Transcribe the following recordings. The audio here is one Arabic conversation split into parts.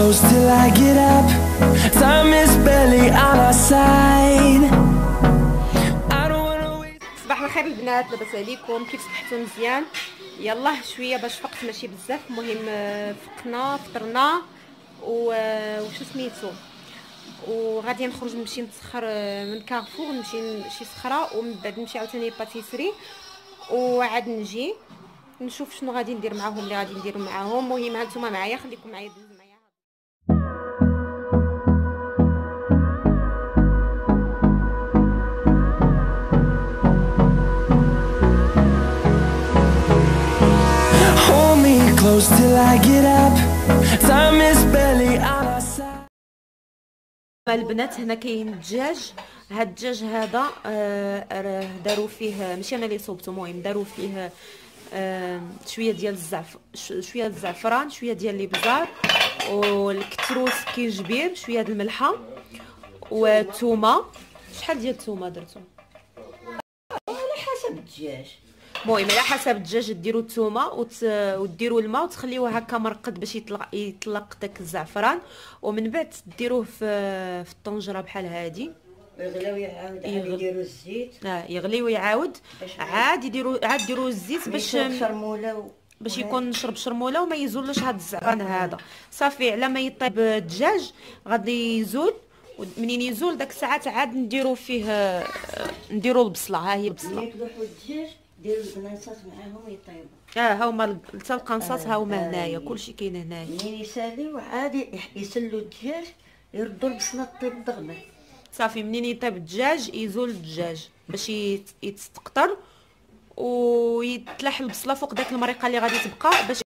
close till I get up. Time is barely on our side. I don't wanna wait. صباح الخير البنات، لاباس عليكم؟ كيف صبحتوا؟ مزيان؟ يلا شويه باش فقت، ماشي بزاف. المهم فقنا فطرنا وشو سميتو، وغادي نخرج نمشي نتسخر من كارفور، نمشي شي صخره، ومن بعد نمشي عاوتاني باتيسري، وعاد نجي نشوف شنو غادي ندير معاهم، اللي غادي ندير معاهم. المهم هانتوما معايا، خليكم معايا، دوزو معايا. Hold me close till I get up. Time is barely on our side. البنات هنا كاين الدجاج. هاد الدجاج هذا راه داروا فيه، ماشي انا اللي صوبته، المهم داروا فيه شويه ديال شويه الزعفران، شويه ديال الابزار، والكتروس كينجبير، شويه د الملحه والثومه. شحال ديال الثومه درتو؟ على حسب الدجاج. المهم على حسب الدجاج ديروا الثومه وديروا الماء وتخليوه هكا مرقد باش يطلق داك الزعفران، ومن بعد ديروه في الطنجره بحال هادي، يغلي ويعاود يديروا الزيت. يغلي ويعاود عاد يديروا الزيت باش يكون نشرب شرموله وما يزولش هذا الزعفران هذا. صافي على ما يطيب الدجاج غادي يزول، منين يزول داك الساعات عاد نديروا البصله. ها هي البصله. ملي كدوحوا الدجاج ديروا البنانسات معاهم يطيبوا. ها هما حتى القنصات، ها هما هنايا، كلشي كاين هنايا. منين يساليو عادي يسلوا الدجاج، يردوا البصله طيب دغمه. صافي منين يطيب الدجاج يزول الدجاج باش يتقطر ويتلاح البصله فوق داك المريقه اللي غادي تبقى باش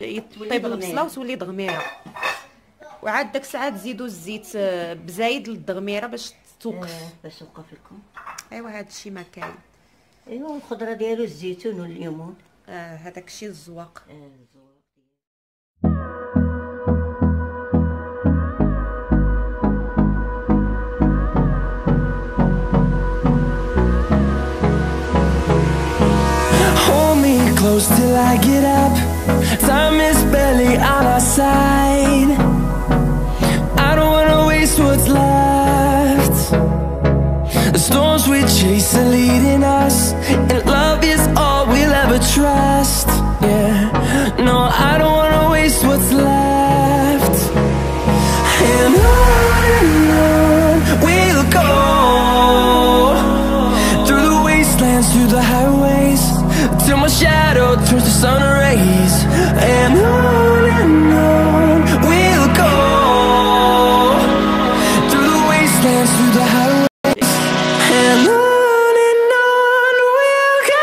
يطيب البصله وتولي دغميره. وعاد داك الساعه تزيدوا الزيت بزايد للدغميره باش توقف. باش توقف لكم. ايوا هذا الشيء ما كاين. ايوا الخضره ديالو الزيتون والليمون. هذاك الشيء الزواق. Close till I get up. Time is barely on our side. I don't wanna waste what's left. The storms we chase are leading us, and love is all we'll ever trust. Yeah, no, I don't wanna waste what's left. And on we'll go, through the wastelands, through the highways, till my shadow turns to sun rays. And on we'll go, through the wastelands, through the highways. And on we'll go.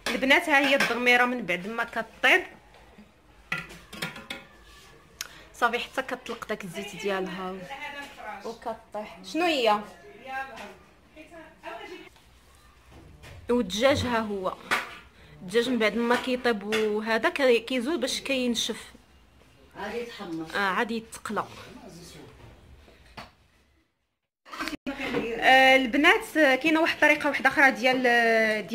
البنات ها هي الدغميره من بعد ما كطيب صافي حتى كطلق داك الزيت ديالها وكطيح. شنو هي؟ والدجاج ها هو الدجاج من بعد ما كيطيب وهذا كيزول باش كينشف، عادي يتحمر. عادي يتقلى. البنات كاينه واحد الطريقه واحده اخرى ديال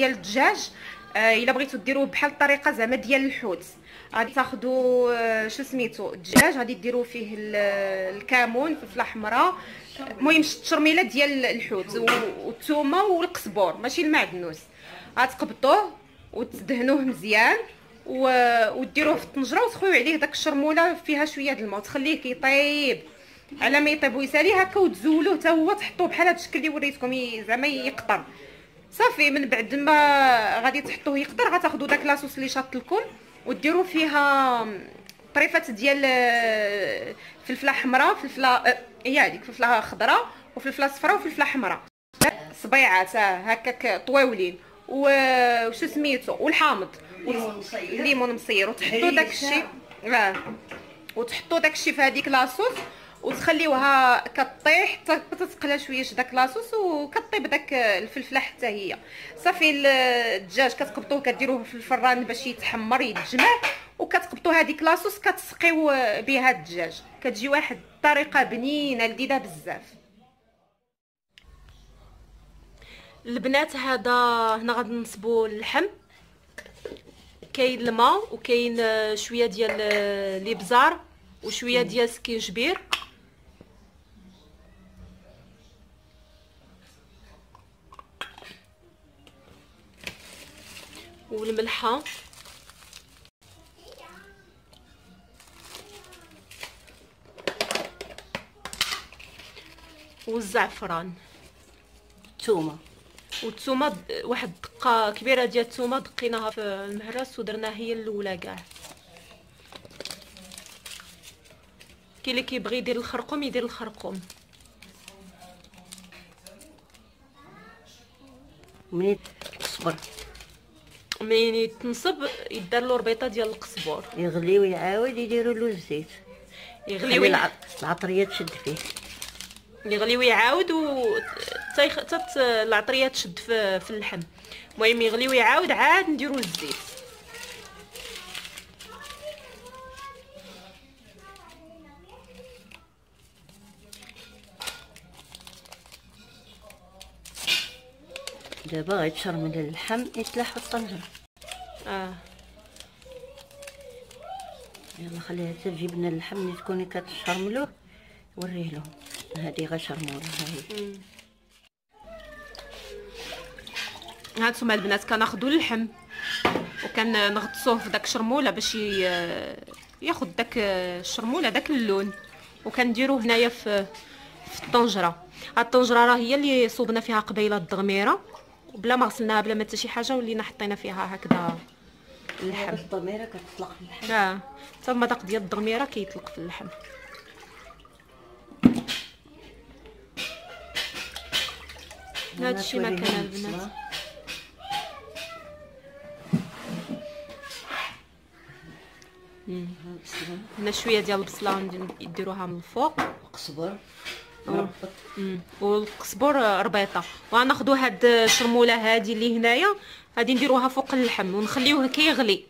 الدجاج. الا بغيتو ديروه بحال الطريقه زعما ديال الحوت، غادي تاخذوا شو سميتو الدجاج، غادي ديروا فيه الكمون، الفلفله حمراء، المهم التشرميله ديال الحوت والثومه والقزبور، ماشي المعدنوس. غتقبطوه وتدهنوه مزيان وديروه في الطنجره وتخويو عليه داك الشرموله فيها شويه د الماء وتخليه كيطيب. على ما يطيب ويسالي هكا وتزولوه حتى هو، تحطوه بحال هذا الشكل اللي وريتكم زعما يقطر. صافي من بعد ما غادي تحطوه يقطر غتاخذوا داك لاصوص اللي شاط لكم وديروا فيها طريفات ديال فلفله حمراء، فلفله هي هذيك فلفله خضراء وفلفله صفراء وفلفله حمراء، صبيعات هكاك طويولين، وشو سميتو والحامض الليمون مصير، وتحطوا داك الشيء وتحطوا داك الشيء في هذيك لاصوص وتخليوها كطيح حتى تتقلى شويه داك لاصوص، وكطيب داك الفلفله حتى هي صافي. الدجاج كتقبطوه كديروه في الفران باش يتحمر يتجمع، وكتقبطوا هذيك لاصوص كتسقيو بها الدجاج، كتجي واحد الطريقه بنينه لذيذه بزاف. البنات هذا هنا غادي نصبوا اللحم، كاين الماء وكاين شويه ديال الابزار وشويه ديال سكينجبير والملحه والزعفران والثومه واحد دقه كبيره ديال الثومه دقيناها في المهرس ودرناها هي الاولى كاع. كاين اللي كيبغي يدير الخرقوم يدير الخرقوم. منين تصبر منين يتنصب يدار له ربيطه ديال القزبور، يغلي ويعاود يديروا له الزيت، يغلي العطريه تشد فيه، يغلي ويعاود حتى العطريه تشد في اللحم. المهم يغلي ويعاود عاد نديروا الزيت. دابا غيتشرمل اللحم يتلاح في الطنجره. يلا خليها حتى تجيب لنا اللحم ملي تكوني كتشرملوه وريه لهم. هذه غشرموله هاهي. هانتوما البنات كناخذوا اللحم وكنغطسوه في داك الشرموله باش ياخذ داك الشرموله داك اللون، وكنديروه هنايا في الطنجره. هاد الطنجره راه هي اللي صوبنا فيها قبيله الضغميره، وبلا ما غسلناها بلا ما حتى شي حاجه، ولينا حطينا فيها هكذا اللحم. الضميره كتطلق في اللحم. حتى المذاق ديال الضغميره كيطلق في اللحم. هادشي ما كان البنات. هنا شويه ديال البصله نديروها من الفوق، قزبر والقزبر ربيطه. وغناخذوا هاد الشرموله هادي اللي هنايا هادي نديروها فوق اللحم ونخليوه كيغلي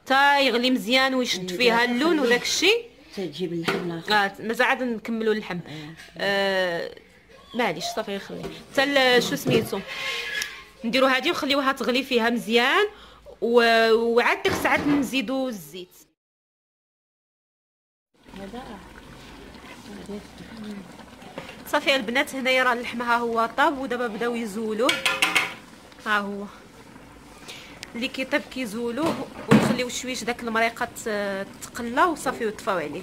حتى يغلي مزيان ويشد فيها اللون وداك الشيء. تجيب اللحم مازال عاد نكملوا اللحم. معليش صافي نخلي حتى شو سميتو نديروا هادي ونخليوها تغلي فيها مزيان، وعاد ديك الساعات نزيدوا الزيت. صافي البنات هنايا راه اللحم ها هو طاب، ودابا بداو يزولوه. ها هو اللي كيطيب كيزولوه ويخليو شويه داك المريقه تقلى وصافي ويطفاو عليه.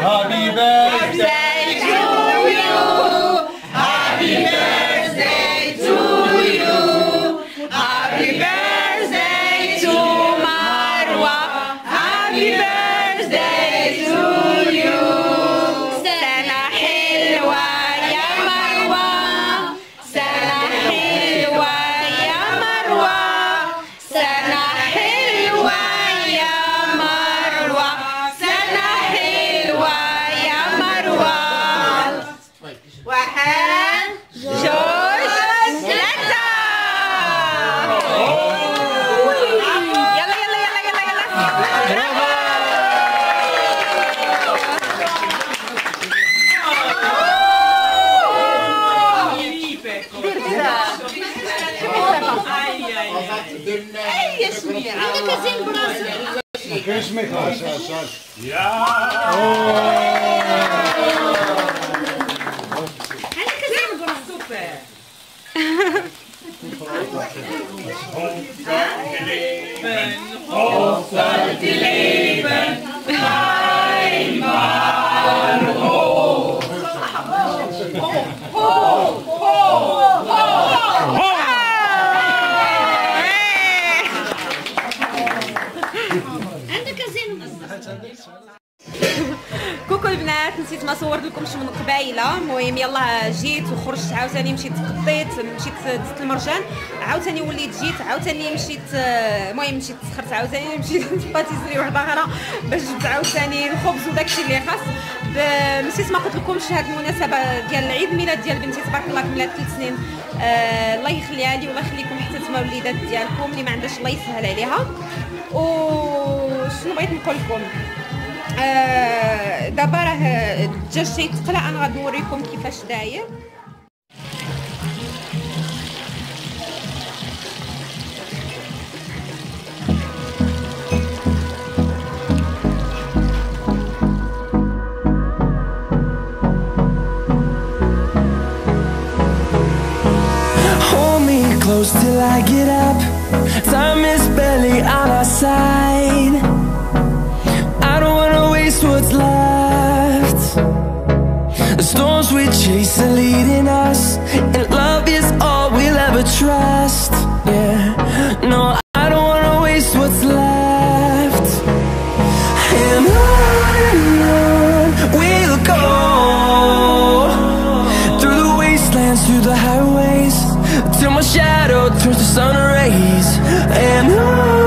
Happy birthday to you. Happy birthday to you. Happy birthday to Marwa. Happy birthday to you. سنة حلوة يا مروة، سنة حلوة يا مروة، سنة حلوة يا مروة، سنة حلوة يا مروة. اي سميعه عندك زين براسك كاين سميتها يا عندك زين براسك سوبر كوكو البنات، نسيت ما صورت لكمش من قبايله. المهم يلا جيت وخرجت عاوتاني، مشيت تقضيت، مشيت زدت المرجان، عاوتاني وليت جيت، عاوتاني مشيت، المهم مشيت تسخرت، عاوتاني مشيت لباتيسري وحده اخرى باش جبت عاوتاني الخبز وداكشي اللي خاص. نسيت ما قلت لكمش هاد المناسبه ديال العيد الميلاد ديال بنتي تبارك الله كملات 3 سنين. الله يخليها لي والله يخليكم حتى نتوما وليدات ديالكم اللي ما عندهاش الله يسهل عليها. وشنو بغيت نقول لكم، دابا راه الدجاج تيتقلى، انا غادي نوريكم كيفاش داير. Hold me close till I get up. Time is barely on our side. I don't wanna waste what's left. The storms we chase are leading us, and love is all we'll ever trust. Yeah, no, I don't wanna waste what's left. And on we'll go, through the wastelands, through the highways, till my shadow turns to sun rays. And on